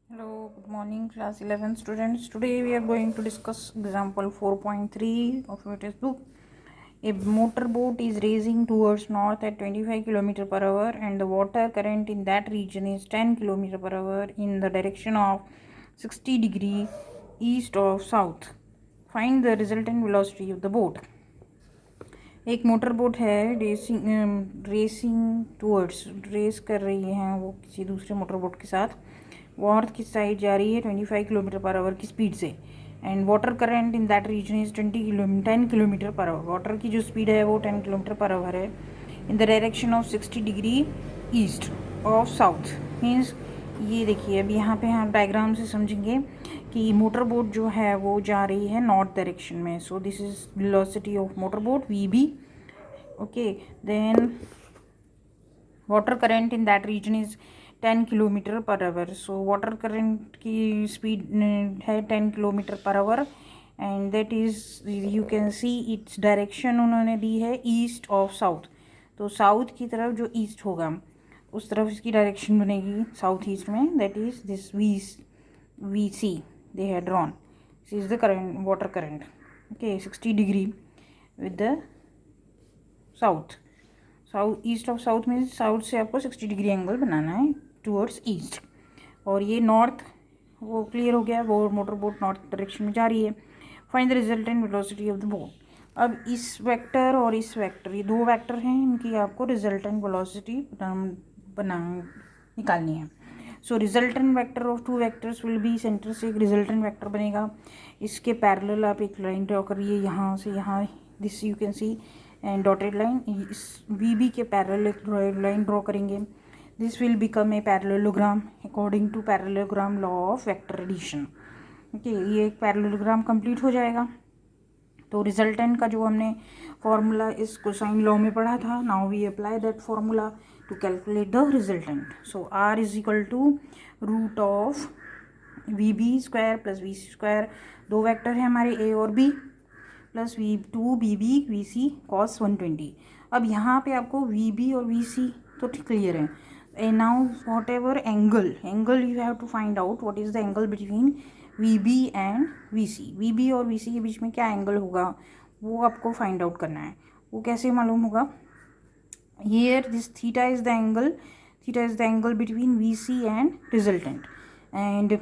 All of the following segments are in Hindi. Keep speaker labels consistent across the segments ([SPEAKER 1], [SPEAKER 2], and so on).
[SPEAKER 1] Hello, good morning, class 11 students. Today we are going to discuss example 4.3 of your textbook. A motorboat is racing towards north at 25 km per hour and the water current in that region is 10 km per hour in the direction of 60 degree east of south. Find the resultant velocity of the boat. एक मोटर बोट है रेसिंग टूवर्ड्स रेस कर रही है वो किसी दूसरे मोटर बोट के साथ। वो नॉर्थ की साइड जा रही है 25 किलोमीटर पर आवर की स्पीड से and water current in that region is 10 kilometre per hour. Water की जो स्पीड है वो 10 किलोमीटर पर आवर है in the direction of 60 degree east of south. Means ये देखिए अब यहाँ पे हम डायग्राम से समझेंगे कि मोटर बोट जो है वो जा रही है नॉर्थ डायरेक्शन में। So this is velocity of motor boat V B. Okay, then water current in that region is 10 kilometre per hour. So water current की स्पीड है 10 kilometre per hour and that is you can see its direction उन्होंने दी है ईस्ट ऑफ साउथ। तो साउथ की तरफ जो ईस्ट होगा उस तरफ इसकी डायरेक्शन बनेगी साउथ ईस्ट में। That is this we see they have drawn. This is the current water current. Okay, 60 degree with the south east of south में साउथ से आपको 60 डिग्री एंगल बनाना है टूवर्ड्स ईस्ट। और ये नॉर्थ वो क्लियर हो गया, वो मोटर बोट नॉर्थ डायरेक्शन में जा रही है। Find the resultant velocity of the boat. अब इस वेक्टर और इस वेक्टर, ये दो वेक्टर हैं, इनकी आपको रिजल्टेंट वेलोसिटी बना निकालनी है। So resultant vector of two vectors will be, centre से एक रिजल्टेंट वेक्टर बनेगा, इसके पैरेलल आप एक लाइन ड्रॉ करिए यहाँ से यहाँ, this you can see and dotted line. इस वी बी के पैरेलल एक लाइन ड्रॉ करेंगे। This will become a parallelogram according to parallelogram law of vector addition. Okay, ये एक पैरेललोग्राम कंप्लीट हो जाएगा। तो रिजल्टेंट का जो हमने फॉर्मूला इस कोसाइन लॉ में पढ़ा था, now we apply that formula to calculate the resultant. So R is equal to root of V B square plus V C square, दो वेक्टर है हमारे ए और B, plus V two B B V C cos 120। अब यहाँ पे आपको वी बी और वी सी तो क्लियर है। And now whatever angle you have to find out what is the angle between V B and V C. V B और वी सी के बीच में क्या एंगल होगा वो आपको फाइंड आउट करना है। वो कैसे मालूम होगा? Here this theta is the angle between V C and resultant and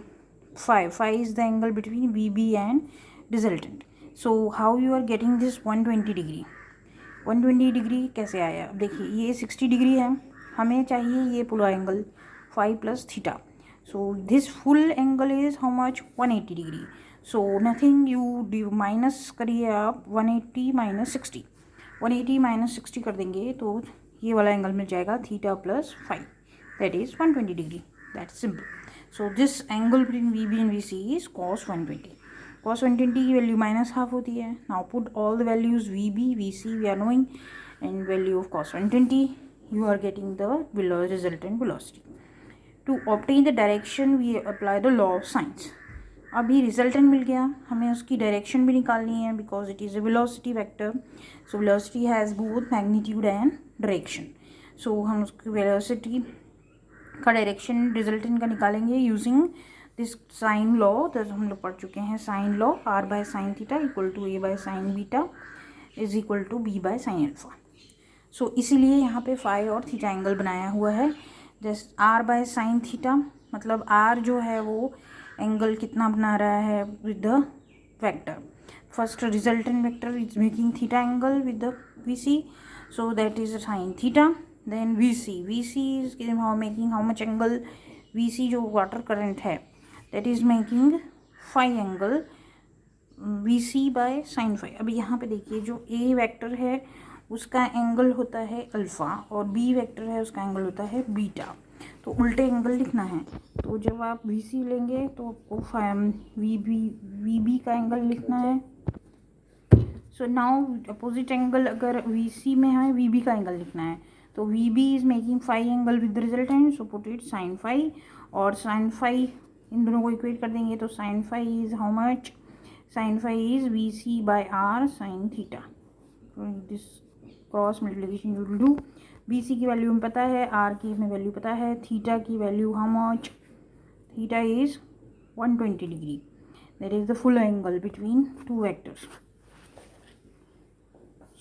[SPEAKER 1] phi is the angle between V B and resultant. So how you are getting this 120 degree? 120 degree कैसे आया? अब देखिए ये 60 डिग्री है, हमें चाहिए ये पूरा angle five plus theta. So this full angle is how much? 180 degree. So nothing, you minus करिए आप 180 माइनस 60, 180 माइनस 60 कर देंगे तो ये वाला एंगल मिल जाएगा theta plus five, that is 120 degree. That's simple. So this angle between V B and V C is cos 120। Cos 120 की वैल्यू माइनस हाफ होती है। Now put all the values V B V C we are knowing and value of cos 120, you are getting the resultant velocity. To obtain the direction we apply the law of sines. अभी रिजल्टेंट मिल गया, हमें उसकी डायरेक्शन भी निकालनी है because it is a velocity vector. So velocity has both magnitude and direction. So हम उसकी वेलोसिटी का डायरेक्शन रिजल्टेंट का निकालेंगे यूजिंग दिस साइन लॉ। तो हम लोग पढ़ चुके हैं sine law, R by sine theta equal to A by sine beta is equal to B by sine alpha. So इसीलिए यहाँ पे फाई और थीटा एंगल बनाया हुआ है। Just R by sine theta मतलब आर जो है वो एंगल कितना बना रहा है with the vector. First resultant vector is making theta angle with the V C, so that is sine theta. Then V C is making how much angle? V C जो वाटर करंट है that is making phi angle V C by sine phi. अब यहाँ पे देखिए जो ए वेक्टर है उसका एंगल होता है अल्फ़ा और बी वेक्टर है उसका एंगल होता है बीटा। तो उल्टे एंगल लिखना है, तो जब आप वी सी लेंगे तो आपको वी बी का एंगल लिखना है। सो नाउ अपोजिट एंगल अगर वी सी में है वी बी का एंगल लिखना है, तो V B is making phi angle with resultant, so put it sine phi. और साइन फाई इन दोनों को इक्वेट कर देंगे तो sine phi is how much? Sine phi is V C by R sine theta. This cross multiplication you will do. B C की वैल्यू हमें पता है, आर की हमें वैल्यू पता है, थीटा की value how much? theta is 120 degree. That is the full angle between two vectors.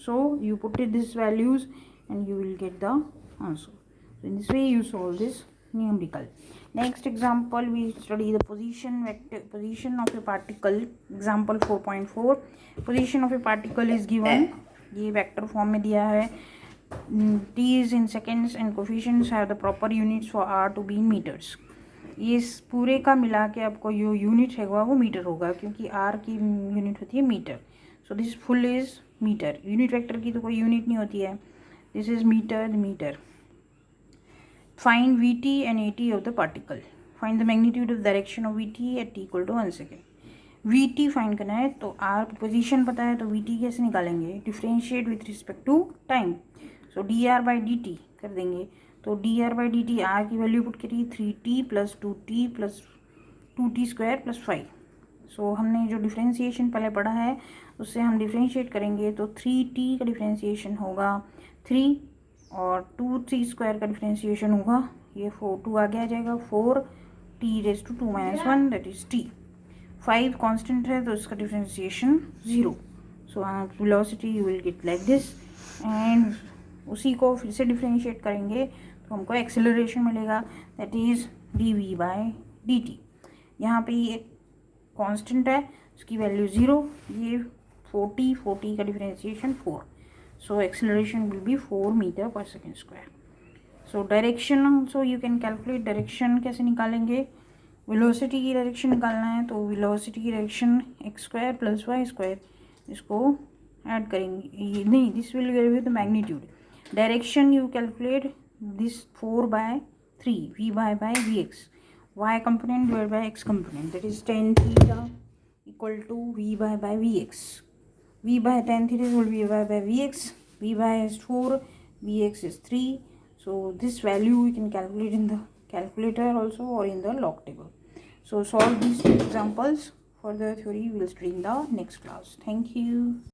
[SPEAKER 1] So you put it these values and you will get the answer. So in this way you solve this numerical. Next example, we study the position of a particle. Example 4.4. Position of a particle is given. ये वेक्टर फॉर्म में दिया है. T is in seconds and coefficients have the proper units for R to be in meters. ये इस पूरे का मिला के आपको जो यूनिट है वो मीटर होगा, क्योंकि R की यूनिट होती है metre. So this full is metre. Unit vector की तो कोई यूनिट नहीं होती है. This is metre. Find Vt and At of the particle. Find the magnitude of direction of Vt at t equal to 1 second. Vt find करना है तो R पोजीशन पता है तो Vt कैसे निकालेंगे? Differentiate with respect to time. So dr/dt कर देंगे. तो dr/dt R की वैल्यू पुट करी 3t + 2t + 2t स्क्वायर + 5. सो हमने जो डिफ्रेंशिएशन पहले पढ़ा है उससे हम डिफ्रेंशिएट करेंगे तो 3t का डिफ्रेंशिएशन होगा 3 और 2t स्क्वायर का डिफ्रेंशिएशन होगा ये 2 आगे आ जाएगा 4t⁻2 - 1 that is t. 5 constant है तो इसका differentiation 0. So velocity you will get like this. And उसी को फिर से डिफ्रेंशिएट करेंगे तो हमको एक्सेलरेशन मिलेगा दैट इज dv/dt. यहाँ पे ये कांस्टेंट है उसकी वैल्यू 0. ये 40 का differentiation 4. So acceleration will be 4 meter per second square. So direction also you can calculate. direction कैसे निकालेंगे? velocity की डायरेक्शन निकालना है तो velocity की direction x square + y square इसको ऐड करेंगे. नहीं, this will give you the magnitude. direction you calculate this 4/3 v by vx. y component divided by x component, that is tan theta equal to v by vx. v by tan theta will be v by vx. v by is 4, vx is 3. So this value we can calculate in the calculator also or in the log table. So solve these two examples. Further theory we will study in the next class. Thank you.